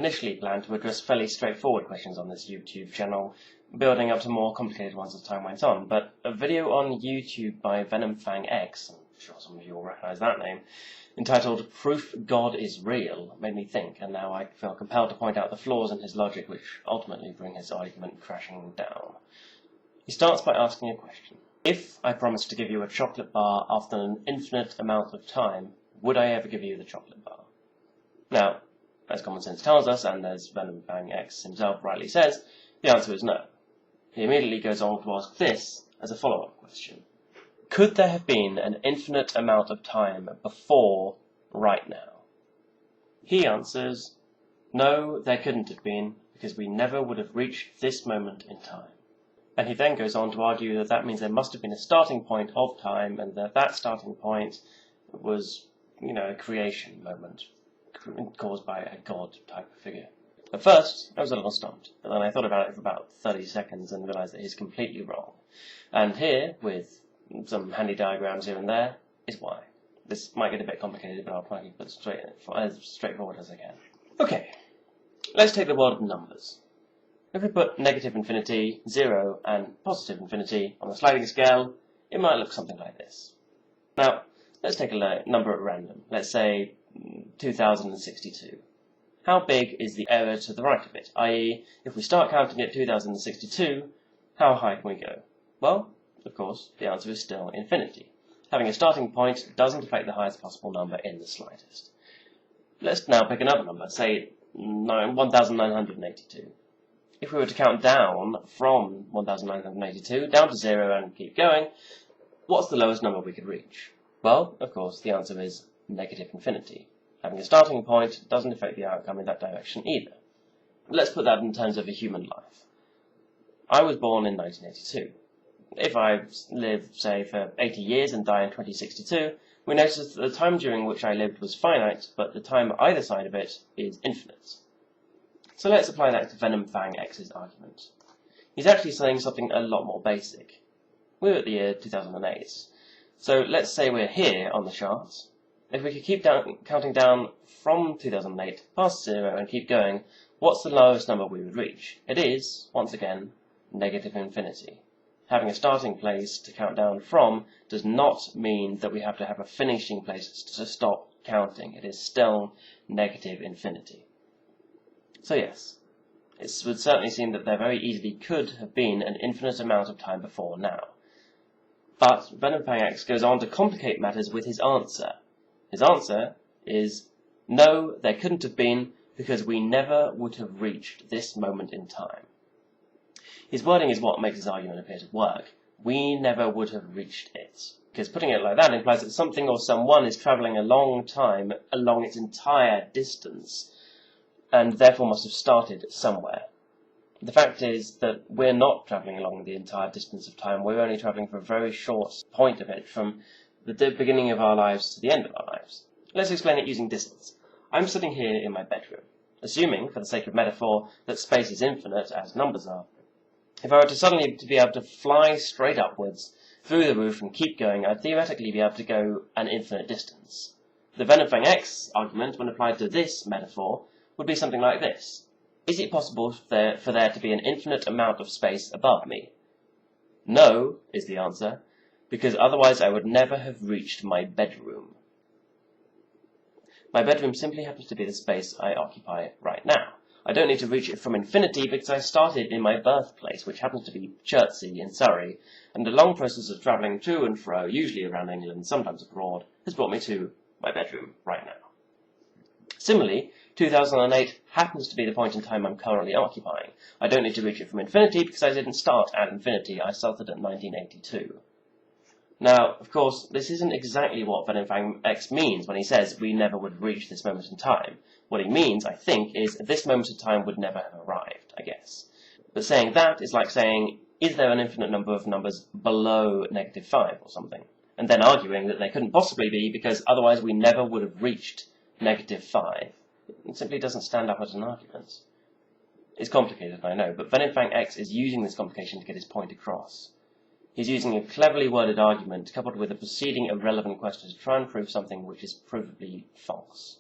initially planned to address fairly straightforward questions on this YouTube channel, building up to more complicated ones as time went on, but a video on YouTube by VenomFangX, I'm sure some of you will recognise that name, entitled Proof God is Real, made me think, and now I feel compelled to point out the flaws in his logic which ultimately bring his argument crashing down. He starts by asking a question. If I promised to give you a chocolate bar after an infinite amount of time, would I ever give you the chocolate bar? Now, as common sense tells us, and as VenomFangX himself rightly says, the answer is no. He immediately goes on to ask this as a follow-up question. Could there have been an infinite amount of time before right now? He answers, no, there couldn't have been, because we never would have reached this moment in time. And he then goes on to argue that that means there must have been a starting point of time, and that that starting point was, a creation moment caused by a god type of figure. At first, I was a little stumped, but then I thought about it for about 30 seconds and realised that he's completely wrong. And here, with some handy diagrams here and there, is why. This might get a bit complicated, but I'll try to keep it as straightforward as I can. Okay, let's take the world of numbers. If we put negative infinity, 0, and positive infinity on the sliding scale, it might look something like this. Now, let's take a number at random. Let's say 2062. How big is the area to the right of it? I.e., if we start counting at 2062, how high can we go? Well, of course, the answer is still infinity. Having a starting point doesn't affect the highest possible number in the slightest. Let's now pick another number, say 1982. If we were to count down from 1982 down to 0 and keep going, what's the lowest number we could reach? Well, of course, the answer is negative infinity. Having a starting point doesn't affect the outcome in that direction either. Let's put that in terms of a human life. I was born in 1982. If I live, say, for 80 years and die in 2062, we notice that the time during which I lived was finite, but the time either side of it is infinite. So let's apply that to VenomFangX's argument. He's actually saying something a lot more basic. We're at the year 2008. So let's say we're here on the chart. If we could keep counting down from 2008 past 0 and keep going, what's the lowest number we would reach? It is, once again, negative infinity. Having a starting place to count down from does not mean that we have to have a finishing place to stop counting. It is still negative infinity. So yes, it would certainly seem that there very easily could have been an infinite amount of time before now. But VenomFangX goes on to complicate matters with his answer. His answer is, no, there couldn't have been, because we never would have reached this moment in time. His wording is what makes his argument appear to work. We never would have reached it. Because putting it like that implies that something or someone is travelling a long time along its entire distance, and therefore must have started somewhere. The fact is that we're not travelling along the entire distance of time, we're only travelling for a very short point of it, from the beginning of our lives to the end of our lives. Let's explain it using distance. I'm sitting here in my bedroom, assuming, for the sake of metaphor, that space is infinite, as numbers are. If I were to suddenly be able to fly straight upwards, through the roof and keep going, I'd theoretically be able to go an infinite distance. The VenomFangX argument, when applied to this metaphor, would be something like this. Is it possible for there to be an infinite amount of space above me? No, is the answer, because otherwise I would never have reached my bedroom. My bedroom simply happens to be the space I occupy right now. I don't need to reach it from infinity because I started in my birthplace, which happens to be Chertsey in Surrey, and a long process of travelling to and fro, usually around England, sometimes abroad, has brought me to my bedroom right now. Similarly, 2008 happens to be the point in time I'm currently occupying. I don't need to reach it from infinity because I didn't start at infinity, I started at 1982. Now, of course, this isn't exactly what VenomFangX means when he says we never would reach this moment in time. What he means, I think, is this moment in time would never have arrived, I guess. But saying that is like saying, is there an infinite number of numbers below -5 or something? And then arguing that there couldn't possibly be because otherwise we never would have reached -5. It simply doesn't stand up as an argument. It's complicated, I know, but VenomFangX is using this complication to get his point across. He's using a cleverly worded argument coupled with a preceding irrelevant question to try and prove something which is provably false.